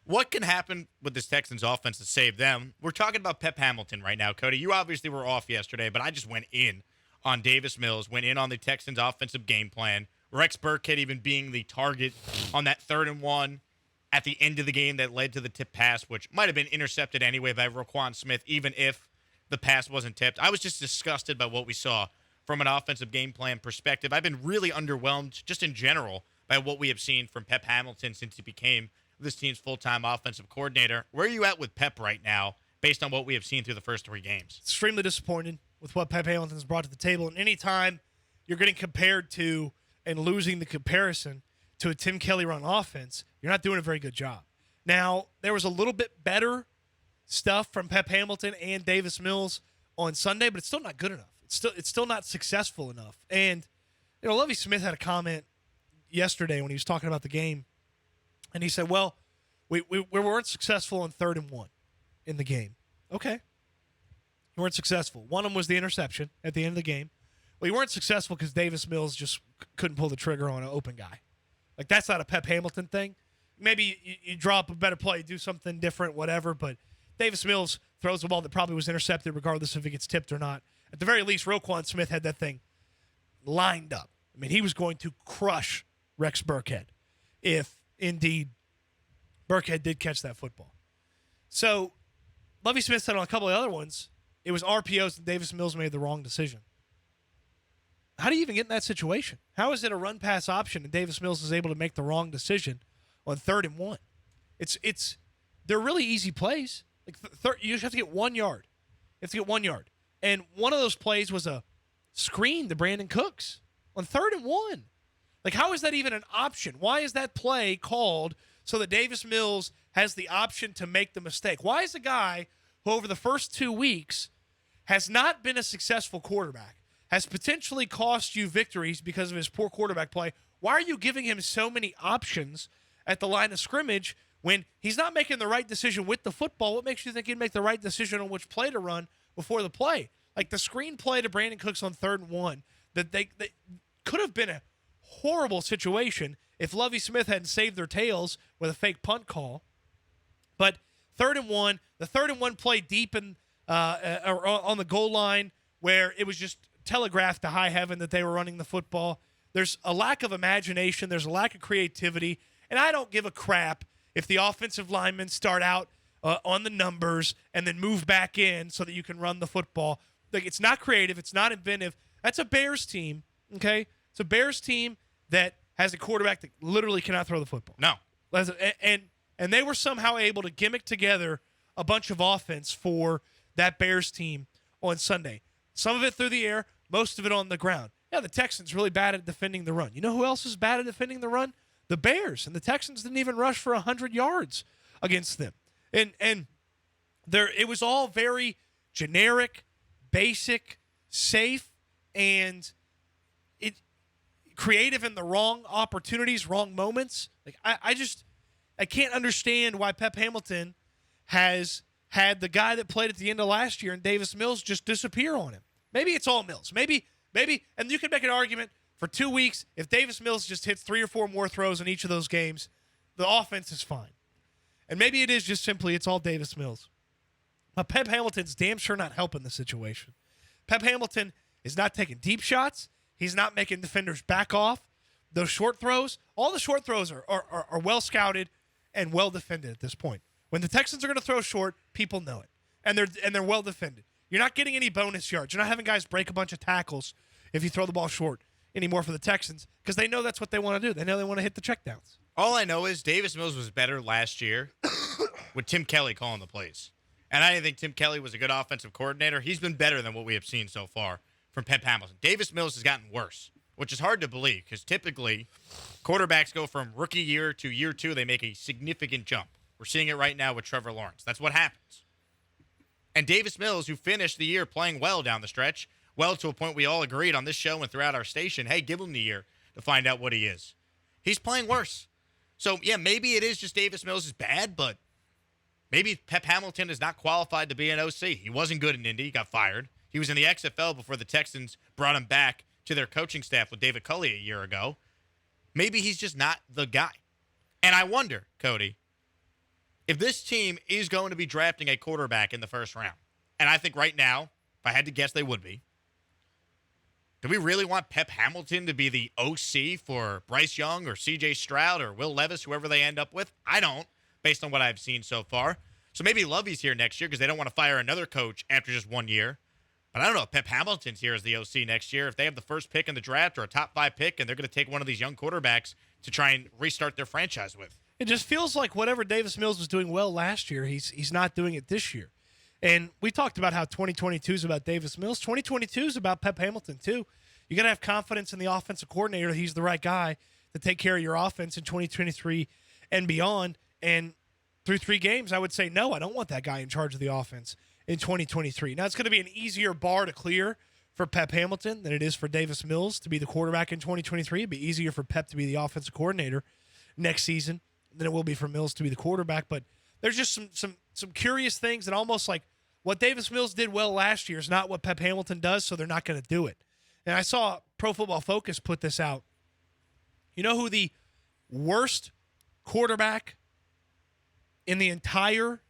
What can happen with this Texans offense to save them? We're talking about Pep Hamilton right now, Cody. You obviously were off yesterday, but I just went in on Davis Mills, went in on the Texans' offensive game plan. Rex Burkhead even being the target on that 3rd-and-1 at the end of the game that led to the tip pass, which might have been intercepted anyway by Roquan Smith, even if the pass wasn't tipped. I was just disgusted by what we saw from an offensive game plan perspective. I've been really underwhelmed just in general by what we have seen from Pep Hamilton since he became this team's full-time offensive coordinator. Where are you at with Pep right now based on what we have seen through the first 3 games? Extremely disappointed with what Pep Hamilton's brought to the table. And anytime you're getting compared to and losing the comparison to a Tim Kelly run offense, you're not doing a very good job. Now, there was a little bit better stuff from Pep Hamilton and Davis Mills on Sunday, but it's still not good enough. It's still not successful enough. And, Lovie Smith had a comment yesterday when he was talking about the game, and he said, well, we weren't successful on 3rd-and-1 in the game. Okay. You weren't successful. One of them was the interception at the end of the game. Well, you weren't successful because Davis Mills just couldn't pull the trigger on an open guy. Like, that's not a Pep Hamilton thing. Maybe you drop a better play, do something different, whatever, but Davis Mills throws a ball that probably was intercepted regardless if it gets tipped or not. At the very least, Roquan Smith had that thing lined up. I mean, he was going to crush Rex Burkhead if, indeed, Burkhead did catch that football. So, Lovie Smith said on a couple of other ones, it was RPOs and Davis Mills made the wrong decision. How do you even get in that situation? How is it a run-pass option and Davis Mills is able to make the wrong decision on 3rd-and-1? They're really easy plays. You just have to get 1 yard. You have to get 1 yard. And one of those plays was a screen to Brandon Cooks on 3rd-and-1. Like, how is that even an option? Why is that play called so that Davis Mills has the option to make the mistake? Why is a guy who over the first 2 weeks has not been a successful quarterback, has potentially cost you victories because of his poor quarterback play, why are you giving him so many options at the line of scrimmage when he's not making the right decision with the football? What makes you think he'd make the right decision on which play to run before the play? Like the screen play to Brandon Cooks on 3rd-and-1, that they could have been a horrible situation if Lovie Smith hadn't saved their tails with a fake punt call. But 3rd-and-1, the 3rd-and-1 play deep in or on the goal line where it was just telegraphed to high heaven that they were running the football. There's a lack of imagination. There's a lack of creativity. And I don't give a crap if the offensive linemen start out on the numbers and then move back in so that you can run the football. Like, it's not creative. It's not inventive. That's a Bears team, okay? It's a Bears team that has a quarterback that literally cannot throw the football. No. And they were somehow able to gimmick together a bunch of offense for that Bears team on Sunday. Some of it through the air, most of it on the ground. Yeah, the Texans really bad at defending the run. You know who else is bad at defending the run? The Bears. And the Texans didn't even rush for 100 yards against them. And it was all very generic, basic, safe, and creative in the wrong opportunities, wrong moments. Like I can't understand why Pep Hamilton has had the guy that played at the end of last year and Davis Mills just disappear on him. Maybe it's all Mills. Maybe, and you can make an argument for 2 weeks, if Davis Mills just hits 3 or 4 more throws in each of those games, the offense is fine. And maybe it is just simply it's all Davis Mills. But Pep Hamilton's damn sure not helping the situation. Pep Hamilton is not taking deep shots. He's not making defenders back off. Those short throws, all the short throws are well scouted and well defended at this point. When the Texans are going to throw short, people know it. And they're well defended. You're not getting any bonus yards. You're not having guys break a bunch of tackles if you throw the ball short anymore for the Texans because they know that's what they want to do. They know they want to hit the checkdowns. All I know is Davis Mills was better last year with Tim Kelly calling the plays. And I didn't think Tim Kelly was a good offensive coordinator. He's been better than what we have seen so far from Pep Hamilton. Davis Mills has gotten worse, which is hard to believe because typically quarterbacks go from rookie year to year 2. They make a significant jump. We're seeing it right now with Trevor Lawrence. That's what happens. And Davis Mills, who finished the year playing well down the stretch, well to a point we all agreed on this show and throughout our station, hey, give him the year to find out what he is. He's playing worse. So, yeah, maybe it is just Davis Mills is bad, but maybe Pep Hamilton is not qualified to be an OC. He wasn't good in Indy. He got fired. He was in the XFL before the Texans brought him back to their coaching staff with David Culley a year ago. Maybe he's just not the guy. And I wonder, Cody, if this team is going to be drafting a quarterback in the first round, and I think right now, if I had to guess, they would be, do we really want Pep Hamilton to be the OC for Bryce Young or C.J. Stroud or Will Levis, whoever they end up with? I don't, based on what I've seen so far. So maybe Lovey's here next year because they don't want to fire another coach after just 1 year. But I don't know if Pep Hamilton's here as the OC next year. If they have the first pick in the draft or a top 5 pick and they're going to take one of these young quarterbacks to try and restart their franchise with. It just feels like whatever Davis Mills was doing well last year, he's not doing it this year. And we talked about how 2022 is about Davis Mills. 2022 is about Pep Hamilton, too. You got to have confidence in the offensive coordinator that he's the right guy to take care of your offense in 2023 and beyond. And through 3 games, I would say, no, I don't want that guy in charge of the offense in 2023. Now, it's going to be an easier bar to clear for Pep Hamilton than it is for Davis Mills to be the quarterback in 2023. It'd be easier for Pep to be the offensive coordinator next season than it will be for Mills to be the quarterback. But there's just some curious things that almost like what Davis Mills did well last year is not what Pep Hamilton does, so they're not going to do it. And I saw Pro Football Focus put this out. You know who the worst quarterback in the entire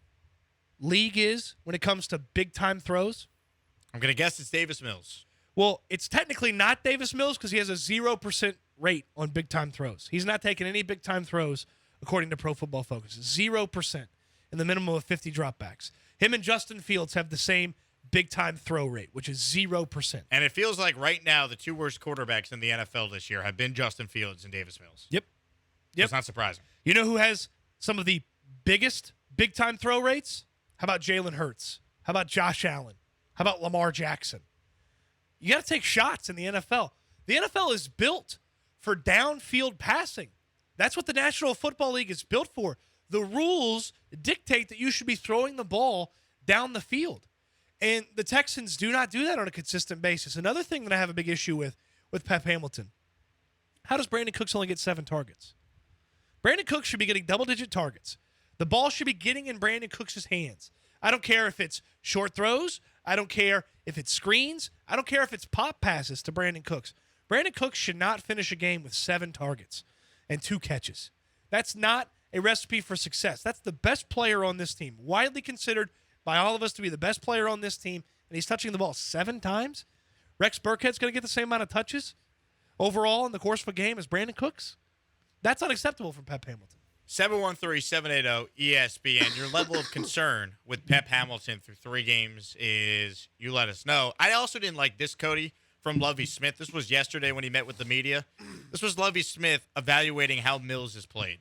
league is when it comes to big-time throws? I'm going to guess it's Davis Mills. Well, it's technically not Davis Mills because he has a 0% rate on big-time throws. He's not taking any big-time throws, according to Pro Football Focus. 0% in the minimum of 50 dropbacks. Him and Justin Fields have the same big-time throw rate, which is 0%. And it feels like right now the 2 worst quarterbacks in the NFL this year have been Justin Fields and Davis Mills. Yep. It's not surprising. You know who has some of the biggest big-time throw rates? How about Jalen Hurts? How about Josh Allen? How about Lamar Jackson? You got to take shots in the NFL. The NFL is built for downfield passing. That's what the National Football League is built for. The rules dictate that you should be throwing the ball down the field. And the Texans do not do that on a consistent basis. Another thing that I have a big issue with Pep Hamilton, how does Brandon Cooks only get 7 targets? Brandon Cooks should be getting double-digit targets. The ball should be getting in Brandon Cooks' hands. I don't care if it's short throws. I don't care if it's screens. I don't care if it's pop passes to Brandon Cooks. Brandon Cooks should not finish a game with 7 targets and 2 catches. That's not a recipe for success. That's the best player on this team, widely considered by all of us to be the best player on this team, and he's touching the ball 7 times? Rex Burkhead's going to get the same amount of touches overall in the course of a game as Brandon Cooks? That's unacceptable from Pep Hamilton. 713-780-ESPN. Your level of concern with Pep Hamilton through 3 games is, you let us know. I also didn't like this, Cody, from Lovie Smith. This was yesterday when he met with the media. This was Lovie Smith evaluating how Mills has played.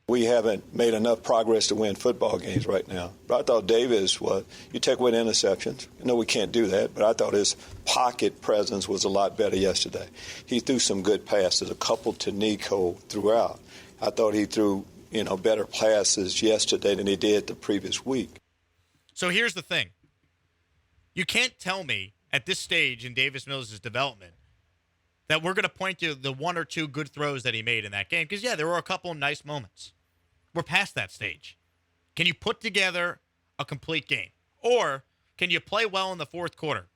We haven't made enough progress to win football games right now. But I thought Davis was, you take away the interceptions. I know we can't do that, but I thought his pocket presence was a lot better yesterday. He threw some good passes, a couple to Nico throughout. I thought he threw, better passes yesterday than he did the previous week. So here's the thing. You can't tell me at this stage in Davis Mills' development that we're going to point to the 1 or 2 good throws that he made in that game. Because, yeah, there were a couple of nice moments. We're past that stage. Can you put together a complete game? Or can you play well in the fourth quarter?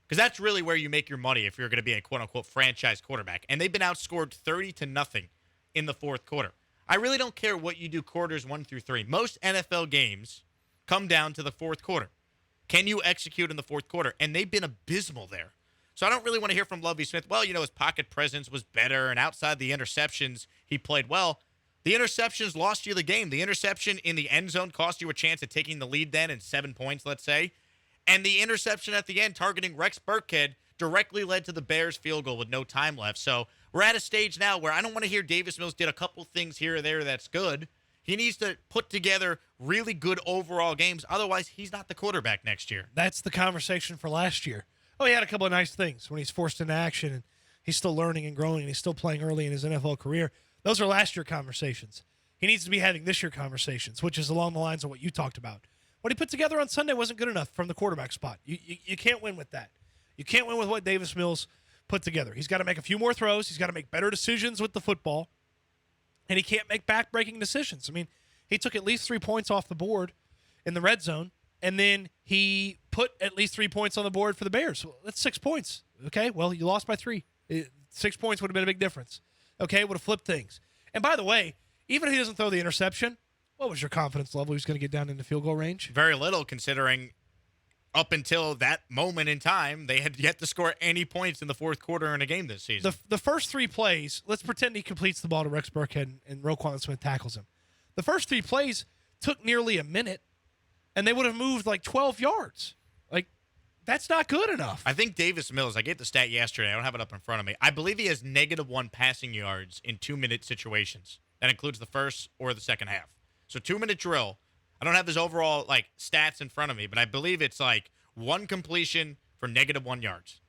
Because that's really where you make your money if you're going to be a quote-unquote franchise quarterback. And they've been outscored 30-0 in the fourth quarter. I really don't care what you do quarters 1 through 3. Most NFL games come down to the fourth quarter. Can you execute in the fourth quarter? And they've been abysmal there. So I don't really want to hear from Lovie Smith, well, his pocket presence was better, and outside the interceptions, he played well. The interceptions lost you the game. The interception in the end zone cost you a chance at taking the lead then in 7 points, let's say. And the interception at the end targeting Rex Burkhead directly led to the Bears field goal with no time left. So we're at a stage now where I don't want to hear Davis Mills did a couple things here or there that's good. He needs to put together really good overall games. Otherwise, he's not the quarterback next year. That's the conversation for last year. Oh, he had a couple of nice things when he's forced into action and he's still learning and growing and he's still playing early in his NFL career. Those are last year conversations. He needs to be having this year conversations, which is along the lines of what you talked about. What he put together on Sunday wasn't good enough from the quarterback spot. You can't win with that. You can't win with what Davis Mills put together. He's got to make a few more throws. He's got to make better decisions with the football. And he can't make back-breaking decisions. I mean, he took at least 3 points off the board in the red zone, and then he put at least 3 points on the board for the Bears. Well, that's 6 points. Okay, well, you lost by 3. 6 points would have been a big difference. Okay, would have flipped things. And by the way, even if he doesn't throw the interception, What was your confidence level? He was going to get down into field goal range? Very little, considering up until that moment in time, they had yet to score any points in the fourth quarter in a game this season. The first 3 plays, let's pretend he completes the ball to Rex Burkhead and Roquan Smith tackles him. The first 3 plays took nearly a minute, and they would have moved like 12 yards. Like, that's not good enough. I think Davis Mills, I gave the stat yesterday. I don't have it up in front of me. I believe he has -1 passing yards in 2-minute situations. That includes the first or the second half. So 2-minute drill. I don't have his overall like stats in front of me, but I believe it's like 1 completion for -1 yards.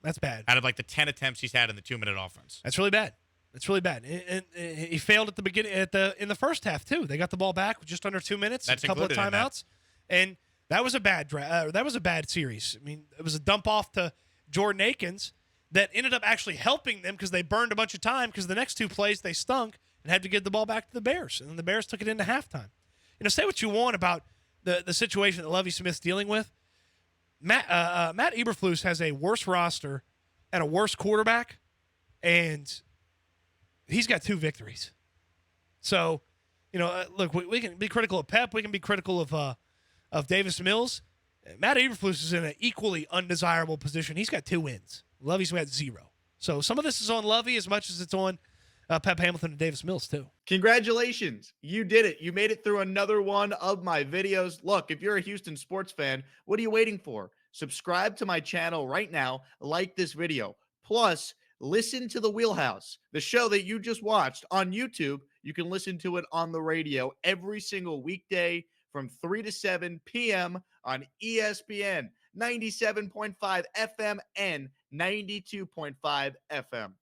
That's bad. Out of like the 10 attempts he's had in the 2-minute offense. That's really bad. That's really bad. And he failed at the beginning, in the first half too. They got the ball back with just under 2 minutes. That's a couple of included in timeouts, and that was a bad that was a bad series. I mean, it was a dump off to Jordan Akins that ended up actually helping them because they burned a bunch of time because the next 2 plays they stunk and had to give the ball back to the Bears, and then the Bears took it into halftime. Say what you want about the situation that Lovie Smith's dealing with. Matt Eberflus has a worse roster and a worse quarterback, and he's got 2 victories. So, look, we can be critical of Pep. We can be critical of Davis Mills. Matt Eberflus is in an equally undesirable position. He's got 2 wins. Lovie's got 0. So some of this is on Lovie as much as it's on Pep Hamilton and Davis Mills too. Congratulations. You did it. You made it through another one of my videos. Look, if you're a Houston sports fan, what are you waiting for? Subscribe to my channel right now. Like this video. Plus, listen to the Wheelhouse, the show that you just watched on YouTube. You can listen to it on the radio every single weekday from 3 to 7 p.m. on ESPN 97.5 FM and 92.5 FM.